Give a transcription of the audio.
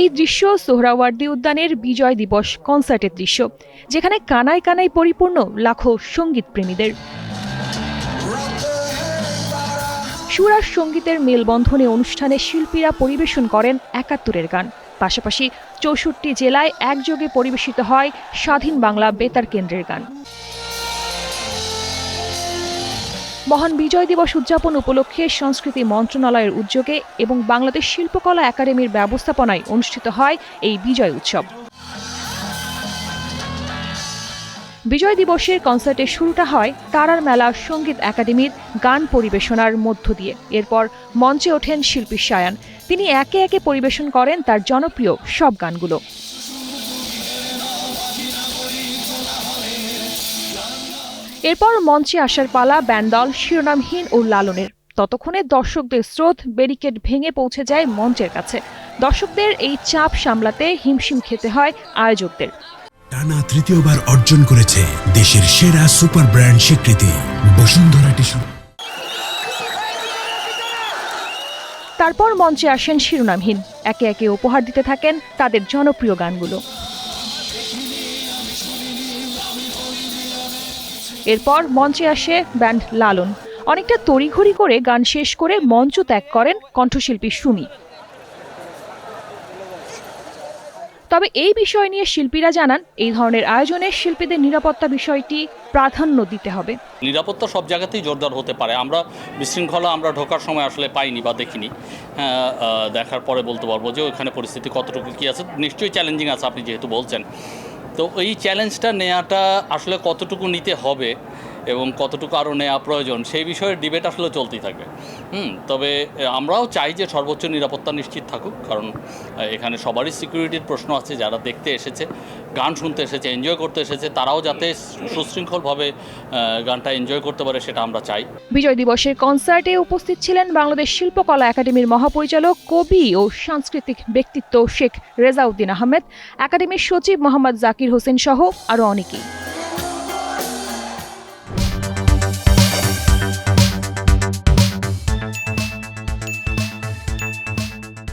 এই দৃশ্য সোহরাওয়ার্দী উদ্যানের বিজয় দিবস কনসার্টের দৃশ্য, যেখানে কানায় কানায় পরিপূর্ণ লাখো সঙ্গীত প্রেমীদের। সুর আর সঙ্গীতের মেলবন্ধনে অনুষ্ঠানে শিল্পীরা পরিবেশন করেন ৭১-এর গান। পাশাপাশি ৬৪ জেলায় একযোগে পরিবেশিত হয় স্বাধীন বাংলা বেতার কেন্দ্রের গান। মহান বিজয় দিবস উদযাপন উপলক্ষে সংস্কৃতি মন্ত্রণালয়ের উদ্যোগে এবং বাংলাদেশ শিল্পকলা একাডেমির ব্যবস্থাপনায় অনুষ্ঠিত হয় এই বিজয় উৎসব। বিজয় দিবসের কনসার্টের শুরুটা হয় তারার মেলা সঙ্গীত একাডেমির গান পরিবেশনার মধ্য দিয়ে। এরপর মঞ্চে ওঠেন শিল্পী শায়ান। তিনি একে একে পরিবেশন করেন তার জনপ্রিয় সব গানগুলো। এরপর মঞ্চে আসার পালা ব্যান্ড দল শিরোনামহীন ও লালনের। ততক্ষণে দর্শকদের স্রোত ব্যারিকেড ভেঙে পৌঁছে যায় মঞ্চের কাছে। দর্শকদের এই চাপ সামলাতে হিমশিম খেতে হয় আয়োজকদের। টানা তৃতীয়বার অর্জন করেছে দেশের সেরা সুপার ব্র্যান্ড স্বীকৃতি বসুন্ধরা টিস্যু। তারপর মঞ্চে আসেন শিরোনামহীন। একে একে উপহার দিতে থাকেন তাদের জনপ্রিয় গানগুলো। এরপর মঞ্চে আসে ব্যান্ড লালন। অনেকটা তড়িঘড়ি করে গান শেষ করে মঞ্চ ত্যাগ করেন কণ্ঠশিল্পী সুমি। তবে এই বিষয় নিয়ে শিল্পীরা জানান, এই ধরনের আয়োজনে শিল্পীদের নিরাপত্তা বিষয়টি প্রাধান্য দিতে হবে। নিরাপত্তা সব জায়গাতেই জোরদার হতে পারে। আমরা বিশৃঙ্খলা ঢোকার সময় আসলে পাইনি বা দেখিনি। দেখার পরে বলতে পারবো যে ওখানে পরিস্থিতি কতটুকু কী আছে। নিশ্চয়ই চ্যালেঞ্জিং আছে, আপনি যেহেতু বলছেন। তো এই চ্যালেঞ্জটা নেওয়াটা আসলে কতটুকু নিতে হবে এবং কতটুকু আরও নেওয়া প্রয়োজন, সেই বিষয়ে ডিবেট আসলে চলতেই থাকবে। তবে আমরাও চাই যে সর্বোচ্চ নিরাপত্তা নিশ্চিত থাকুক, কারণ এখানে সবারই সিকিউরিটির প্রশ্ন আছে। যারা দেখতে এসেছে, গান শুনতে এসেছে, এনজয় করতে এসেছে, তারাও যাতে সুশৃঙ্খলভাবে গানটা এনজয় করতে পারে, সেটা আমরা চাই। বিজয় দিবসের কনসার্টে উপস্থিত ছিলেন বাংলাদেশ শিল্পকলা একাডেমির মহাপরিচালক, কবি ও সাংস্কৃতিক ব্যক্তিত্ব শেখ রেজাউদ্দিন আহমেদ, একাডেমির সচিব মোহাম্মদ জাকির হোসেন সহ আরও অনেকেই।